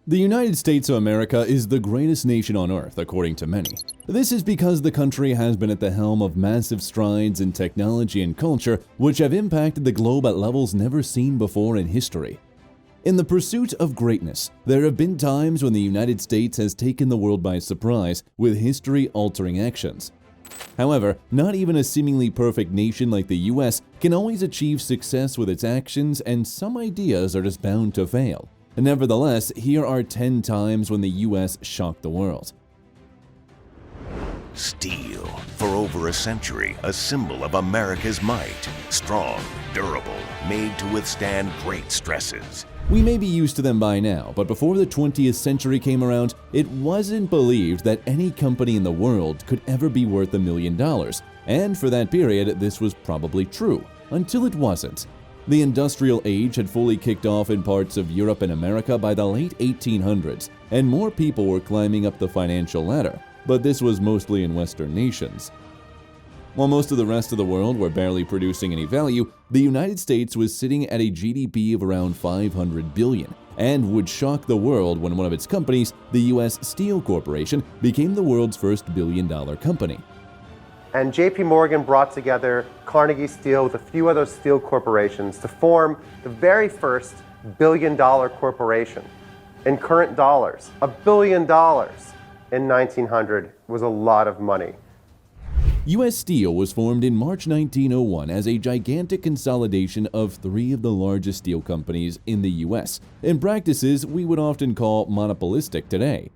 The United States of America is the greatest nation on earth, according to many. This is because the country has been at the helm of massive strides in technology and culture, which have impacted the globe at levels never seen before in history. In the pursuit of greatness, there have been times when the United States has taken the world by surprise with history-altering actions. However, not even a seemingly perfect nation like the U.S. can always achieve success with its actions, and some ideas are just bound to fail. Nevertheless, here are 10 times when the U.S. shocked the world. Steel, for over a century, a symbol of America's might. Strong, durable, made to withstand great stresses. We may be used to them by now, but before the 20th century came around, it wasn't believed that any company in the world could ever be worth $1 million. And for that period, this was probably true, until it wasn't. The industrial age had fully kicked off in parts of Europe and America by the late 1800s, and more people were climbing up the financial ladder, but this was mostly in Western nations. While most of the rest of the world were barely producing any value, the United States was sitting at a GDP of around $500 billion, and would shock the world when one of its companies, the U.S. Steel Corporation, became the world's first billion-dollar company. And J.P. Morgan brought together Carnegie Steel with a few other steel corporations to form the very first billion-dollar corporation. In current dollars, $1 billion in 1900 was a lot of money. U.S. Steel was formed in March 1901 as a gigantic consolidation of three of the largest steel companies in the U.S., in practices we would often call monopolistic today.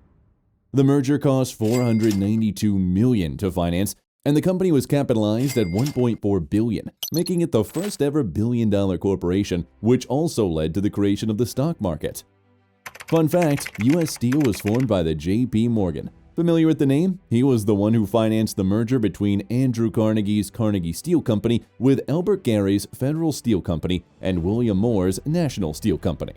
The merger cost $492 million to finance, and the company was capitalized at $1.4 billion, making it the first ever billion-dollar corporation, which also led to the creation of the stock market. Fun fact, U.S. Steel was formed by the J.P. Morgan. Familiar with the name? He was the one who financed the merger between Andrew Carnegie's Carnegie Steel Company with Albert Gary's Federal Steel Company and William Moore's National Steel Company.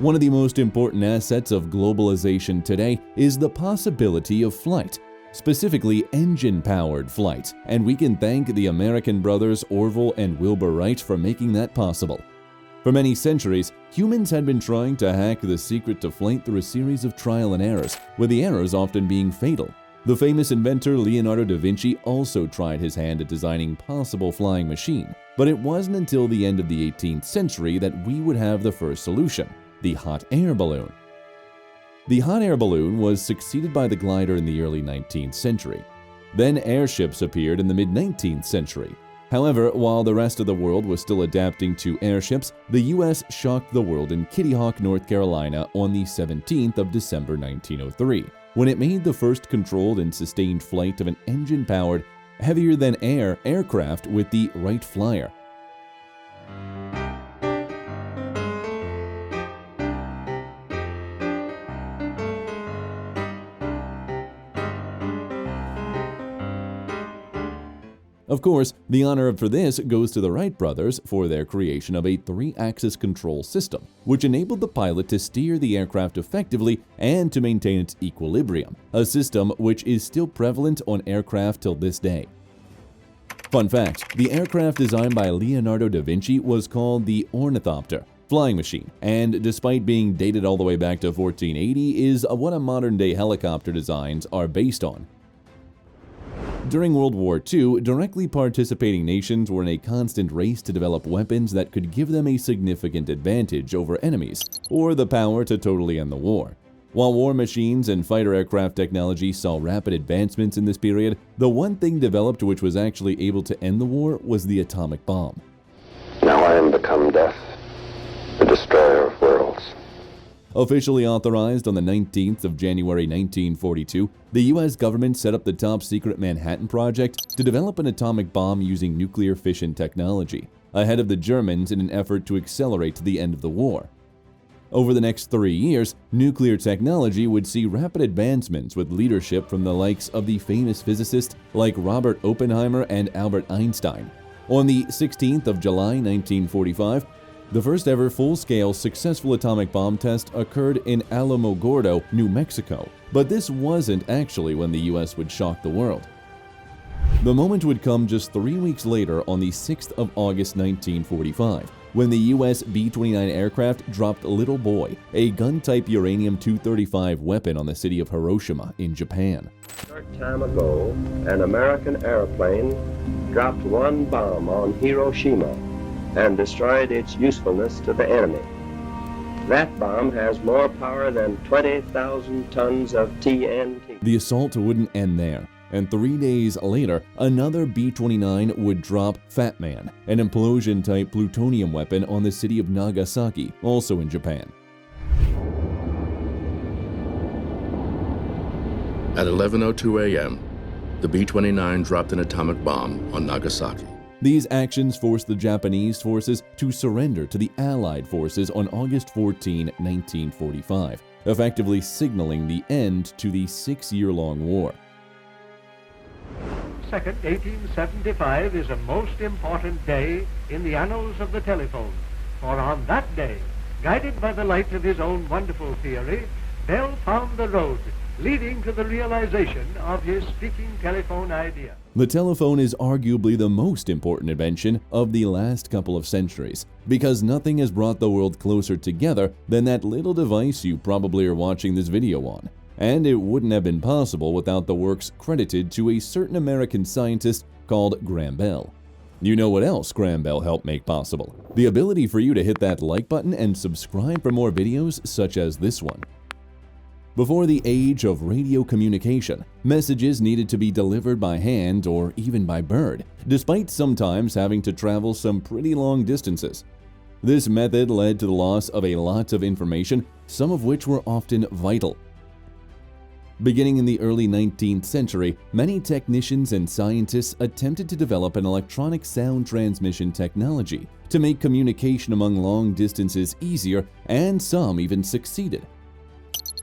One of the most important assets of globalization today is the possibility of flight. Specifically engine-powered flight, and we can thank the American brothers Orville and Wilbur Wright for making that possible. For many centuries, humans had been trying to hack the secret to flight through a series of trial and errors, with the errors often being fatal. The famous inventor Leonardo da Vinci also tried his hand at designing possible flying machine, but it wasn't until the end of the 18th century that we would have the first solution, the hot air balloon. The hot air balloon was succeeded by the glider in the early 19th century. Then airships appeared in the mid-19th century. However, while the rest of the world was still adapting to airships, the U.S. shocked the world in Kitty Hawk, North Carolina on the 17th of December 1903, when it made the first controlled and sustained flight of an engine-powered, heavier-than-air aircraft with the Wright Flyer. Of course, the honor for this goes to the Wright brothers for their creation of a 3-axis control system, which enabled the pilot to steer the aircraft effectively and to maintain its equilibrium, a system which is still prevalent on aircraft till this day. Fun fact, the aircraft designed by Leonardo da Vinci was called the ornithopter, flying machine, and despite being dated all the way back to 1480, is what a modern-day helicopter designs are based on. During World War II, directly participating nations were in a constant race to develop weapons that could give them a significant advantage over enemies, or the power to totally end the war. While war machines and fighter aircraft technology saw rapid advancements in this period, the one thing developed which was actually able to end the war was the atomic bomb. Now I am become death, the destroyer of worlds. Officially authorized on the 19th of January 1942, the U.S. government set up the top-secret Manhattan Project to develop an atomic bomb using nuclear fission technology, ahead of the Germans in an effort to accelerate the end of the war. Over the next 3 years, nuclear technology would see rapid advancements with leadership from the likes of the famous physicists like Robert Oppenheimer and Albert Einstein. On the 16th of July 1945, the first ever full-scale successful atomic bomb test occurred in Alamogordo, New Mexico, but this wasn't actually when the U.S. would shock the world. The moment would come just 3 weeks later on the 6th of August 1945, when the U.S. B-29 aircraft dropped Little Boy, a gun-type uranium-235 weapon on the city of Hiroshima in Japan. A short time ago, an American airplane dropped one bomb on Hiroshima and destroyed its usefulness to the enemy. That bomb has more power than 20,000 tons of TNT. The assault wouldn't end there, and 3 days later, another B-29 would drop Fat Man, an implosion-type plutonium weapon on the city of Nagasaki, also in Japan. At 11:02 a.m., the B-29 dropped an atomic bomb on Nagasaki. These actions forced the Japanese forces to surrender to the Allied forces on August 14, 1945, effectively signaling the end to the 6-year-long war. 2nd, 1875 is a most important day in the annals of the telephone, for on that day, guided by the light of his own wonderful theory, Bell found the road leading to the realization of his speaking telephone idea. The telephone is arguably the most important invention of the last couple of centuries, because nothing has brought the world closer together than that little device you probably are watching this video on. And it wouldn't have been possible without the works credited to a certain American scientist called Graham Bell. You know what else Graham Bell helped make possible? The ability for you to hit that like button and subscribe for more videos such as this one. Before the age of radio communication, messages needed to be delivered by hand or even by bird, despite sometimes having to travel some pretty long distances. This method led to the loss of a lot of information, some of which were often vital. Beginning in the early 19th century, many technicians and scientists attempted to develop an electronic sound transmission technology to make communication among long distances easier, and some even succeeded.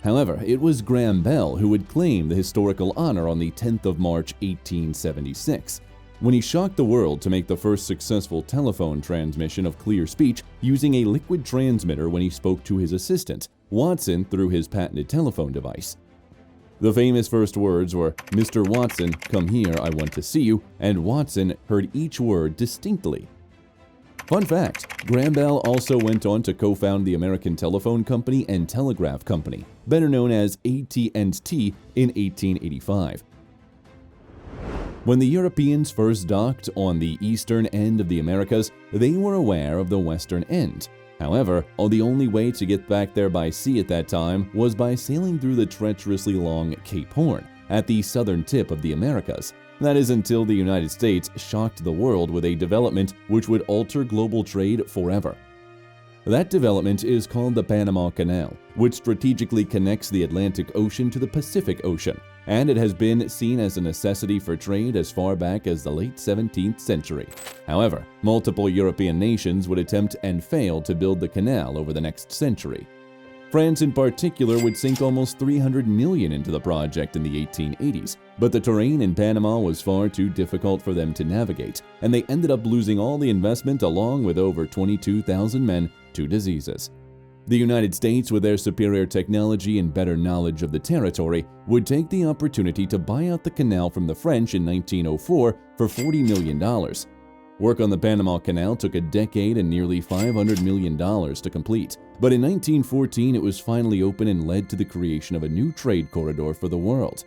However, it was Graham Bell who would claim the historical honor on the 10th of March 1876, when he shocked the world to make the first successful telephone transmission of clear speech using a liquid transmitter when he spoke to his assistant, Watson, through his patented telephone device. The famous first words were, "Mr. Watson, come here, I want to see you," and Watson heard each word distinctly. Fun fact, Graham Bell also went on to co-found the American Telephone Company and Telegraph Company, better known as AT&T, in 1885. When the Europeans first docked on the eastern end of the Americas, they were aware of the western end. However, the only way to get back there by sea at that time was by sailing through the treacherously long Cape Horn at the southern tip of the Americas. That is until the United States shocked the world with a development which would alter global trade forever. That development is called the Panama Canal, which strategically connects the Atlantic Ocean to the Pacific Ocean, and it has been seen as a necessity for trade as far back as the late 17th century. However, multiple European nations would attempt and fail to build the canal over the next century. France in particular would sink almost $300 million into the project in the 1880s, but the terrain in Panama was far too difficult for them to navigate, and they ended up losing all the investment along with over 22,000 men to diseases. The United States, with their superior technology and better knowledge of the territory, would take the opportunity to buy out the canal from the French in 1904 for $40 million. Work on the Panama Canal took a decade and nearly $500 million to complete, but in 1914 it was finally open and led to the creation of a new trade corridor for the world.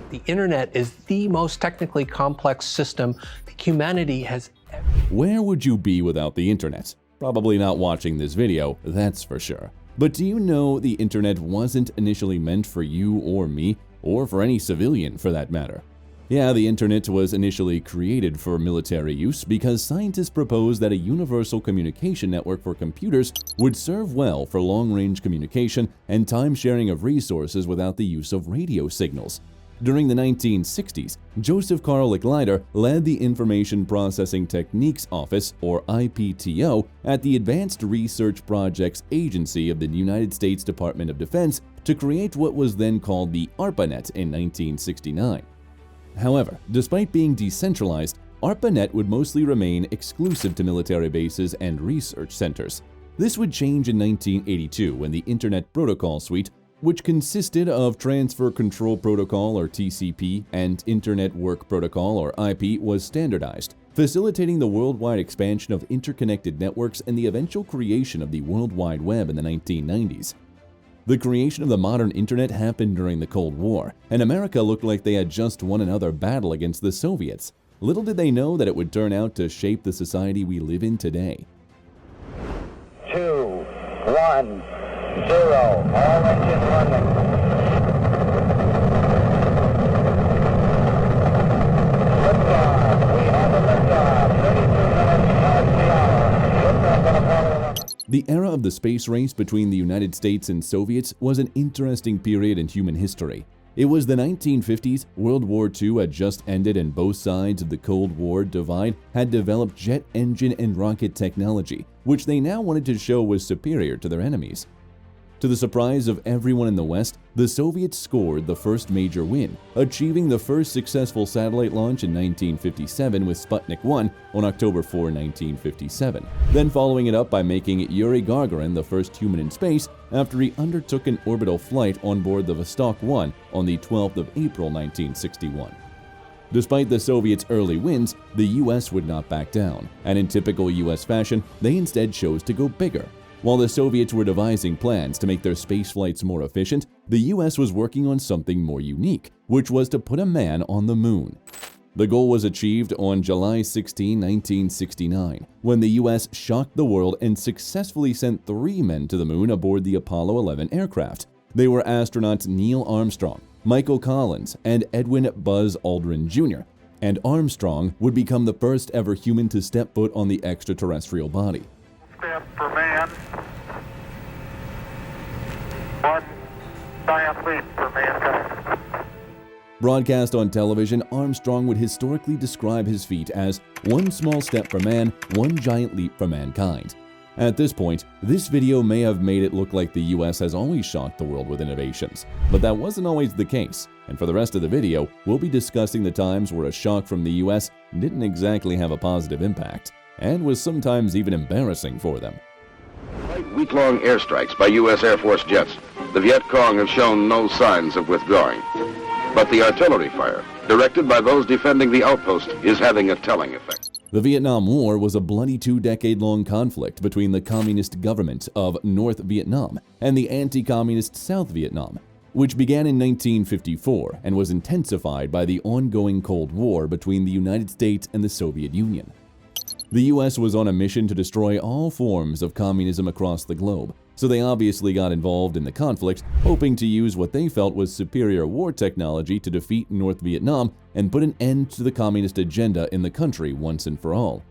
The internet is the most technically complex system humanity has ever. Where would you be without the internet? Probably not watching this video, that's for sure. But do you know the internet wasn't initially meant for you or me, or for any civilian for that matter? Yeah, the internet was initially created for military use because scientists proposed that a universal communication network for computers would serve well for long-range communication and time-sharing of resources without the use of radio signals. During the 1960s, Joseph Carl Licklider led the Information Processing Techniques Office, or IPTO, at the Advanced Research Projects Agency of the United States Department of Defense to create what was then called the ARPANET in 1969. However, despite being decentralized, ARPANET would mostly remain exclusive to military bases and research centers. This would change in 1982 when the Internet Protocol Suite, which consisted of Transfer Control Protocol or TCP and Internet Work Protocol or IP, was standardized. facilitating the worldwide expansion of interconnected networks and the eventual creation of the World Wide Web in the 1990s. The creation of the modern internet happened during the Cold War, and America looked like they had just won another battle against the Soviets. Little did they know that it would turn out to shape the society we live in today. 2, 1, 0, all engines running. Liftoff, we have a liftoff, 32 minutes past the hour. Liftoff on Apollo 11. The era of the space race between the United States and Soviets was an interesting period in human history. It was the 1950s, World War II had just ended, and both sides of the Cold War divide had developed jet engine and rocket technology, which they now wanted to show was superior to their enemies. To the surprise of everyone in the West, the Soviets scored the first major win, achieving the first successful satellite launch in 1957 with Sputnik 1 on October 4, 1957, then following it up by making Yuri Gagarin the first human in space after he undertook an orbital flight on board the Vostok 1 on the 12th of April 1961. Despite the Soviets' early wins, the U.S. would not back down, and in typical U.S. fashion, they instead chose to go bigger. While the Soviets were devising plans to make their space flights more efficient, the U.S. was working on something more unique, which was to put a man on the moon. The goal was achieved on July 16, 1969, when the U.S. shocked the world and successfully sent 3 men to the moon aboard the Apollo 11 aircraft. They were astronauts Neil Armstrong, Michael Collins, and Edwin Buzz Aldrin Jr., and Armstrong would become the first ever human to step foot on the extraterrestrial body. Step for man. 1 giant leap for mankind. Broadcast on television, Armstrong would historically describe his feat as 1 small step for man, 1 giant leap for mankind. At this point, this video may have made it look like the US has always shocked the world with innovations, but that wasn't always the case, and for the rest of the video, we'll be discussing the times where a shock from the US didn't exactly have a positive impact, and was sometimes even embarrassing for them. Despite week-long airstrikes by U.S. Air Force jets, the Viet Cong have shown no signs of withdrawing. But the artillery fire, directed by those defending the outpost, is having a telling effect. The Vietnam War was a bloody 2-decade-long conflict between the communist government of North Vietnam and the anti-communist South Vietnam, which began in 1954 and was intensified by the ongoing Cold War between the United States and the Soviet Union. The U.S. was on a mission to destroy all forms of communism across the globe, so they obviously got involved in the conflict, hoping to use what they felt was superior war technology to defeat North Vietnam and put an end to the communist agenda in the country once and for all.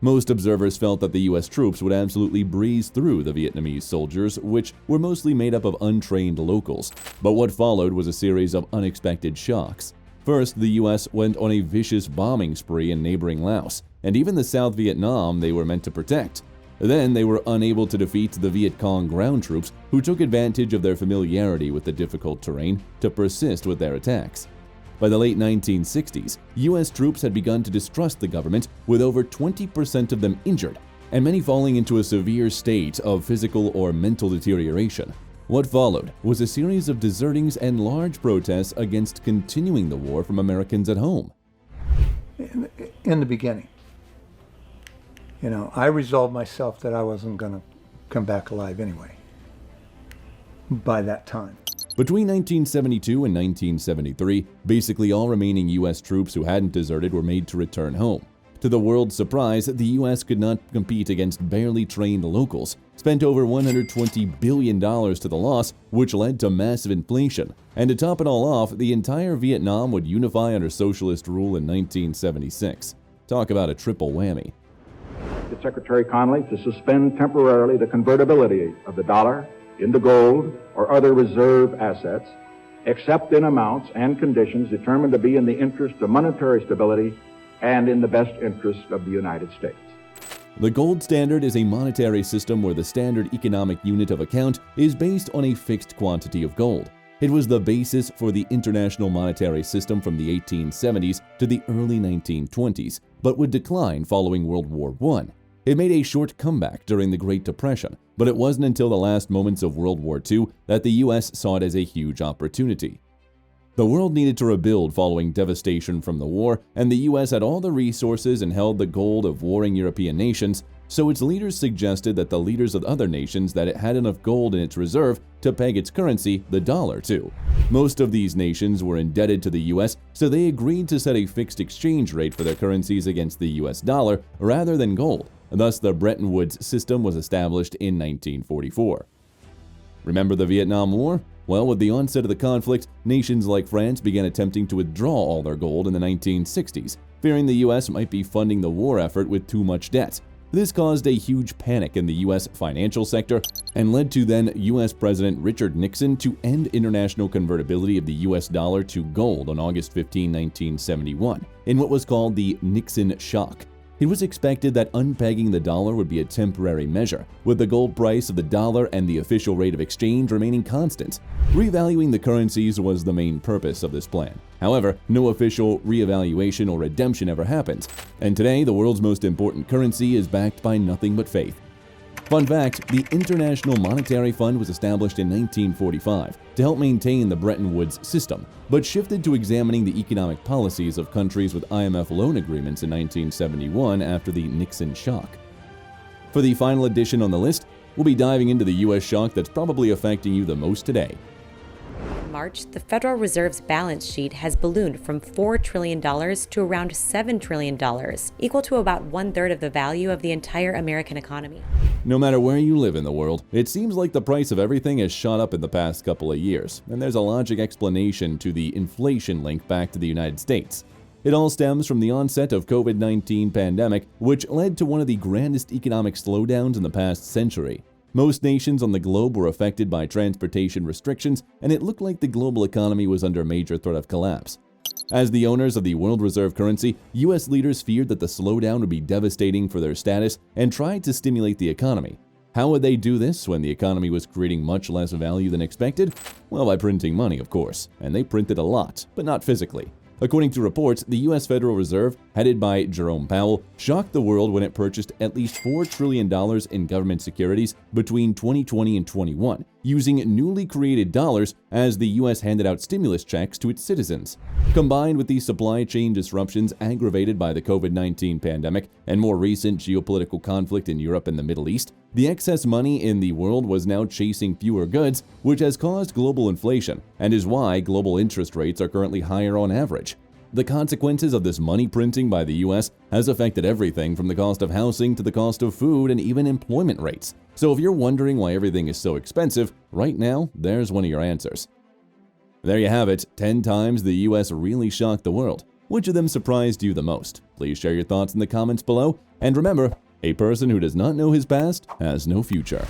Most observers felt that the U.S. troops would absolutely breeze through the Vietnamese soldiers, which were mostly made up of untrained locals, but what followed was a series of unexpected shocks. First, the U.S. went on a vicious bombing spree in neighboring Laos, and even the South Vietnam they were meant to protect. Then they were unable to defeat the Viet Cong ground troops, who took advantage of their familiarity with the difficult terrain to persist with their attacks. By the late 1960s, U.S. troops had begun to distrust the government, with over 20% of them injured, and many falling into a severe state of physical or mental deterioration. What followed was a series of desertings and large protests against continuing the war from Americans at home. In the beginning, I resolved myself that I wasn't going to come back alive anyway by that time. Between 1972 and 1973, basically all remaining U.S. troops who hadn't deserted were made to return home. To the world's surprise, the U.S. could not compete against barely trained locals, spent over $120 billion to the loss, which led to massive inflation. And to top it all off, the entire Vietnam would unify under socialist rule in 1976. Talk about a triple whammy. Secretary Connally to suspend temporarily the convertibility of the dollar into gold or other reserve assets, except in amounts and conditions determined to be in the interest of monetary stability and in the best interest of the United States. The gold standard is a monetary system where the standard economic unit of account is based on a fixed quantity of gold. It was the basis for the international monetary system from the 1870s to the early 1920s, but would decline following World War I. It made a short comeback during the Great Depression, but it wasn't until the last moments of World War II that the U.S. saw it as a huge opportunity. The world needed to rebuild following devastation from the war, and the US had all the resources and held the gold of warring European nations, so its leaders suggested that the leaders of other nations that it had enough gold in its reserve to peg its currency, the dollar, to. Most of these nations were indebted to the US, so they agreed to set a fixed exchange rate for their currencies against the US dollar rather than gold. Thus, the Bretton Woods system was established in 1944. Remember the Vietnam War? Well, with the onset of the conflict, nations like France began attempting to withdraw all their gold in the 1960s, fearing the US might be funding the war effort with too much debt. This caused a huge panic in the US financial sector and led to then US President Richard Nixon to end international convertibility of the US dollar to gold on August 15, 1971, in what was called the Nixon Shock. It was expected that unpegging the dollar would be a temporary measure, with the gold price of the dollar and the official rate of exchange remaining constant. Revaluing the currencies was the main purpose of this plan. However, no official reevaluation or redemption ever happened, and today the world's most important currency is backed by nothing but faith. Fun fact, the International Monetary Fund was established in 1945 to help maintain the Bretton Woods system, but shifted to examining the economic policies of countries with IMF loan agreements in 1971 after the Nixon Shock. For the final edition on the list, we'll be diving into the U.S. shock that's probably affecting you the most today. In March, the Federal Reserve's balance sheet has ballooned from $4 trillion to around $7 trillion, equal to about one-third of the value of the entire American economy. No matter where you live in the world, it seems like the price of everything has shot up in the past couple of years, and there's a logic explanation to the inflation link back to the United States. It all stems from the onset of COVID-19 pandemic, which led to one of the grandest economic slowdowns in the past century. Most nations on the globe were affected by transportation restrictions, and it looked like the global economy was under major threat of collapse. As the owners of the world reserve currency, U.S. leaders feared that the slowdown would be devastating for their status and tried to stimulate the economy. How would they do this when the economy was creating much less value than expected? Well, by printing money, of course, and they printed a lot, but not physically. According to reports, the U.S. Federal Reserve, headed by Jerome Powell, shocked the world when it purchased at least $4 trillion in government securities between 2020 and 21, using newly created dollars as the U.S. handed out stimulus checks to its citizens. Combined with the supply chain disruptions aggravated by the COVID-19 pandemic and more recent geopolitical conflict in Europe and the Middle East, the excess money in the world was now chasing fewer goods, which has caused global inflation and is why global interest rates are currently higher on average. The consequences of this money printing by the U.S. has affected everything from the cost of housing to the cost of food and even employment rates. So if you're wondering why everything is so expensive, right now, there's one of your answers. There you have it, 10 times the U.S. really shocked the world. Which of them surprised you the most? Please share your thoughts in the comments below, and remember, a person who does not know his past has no future.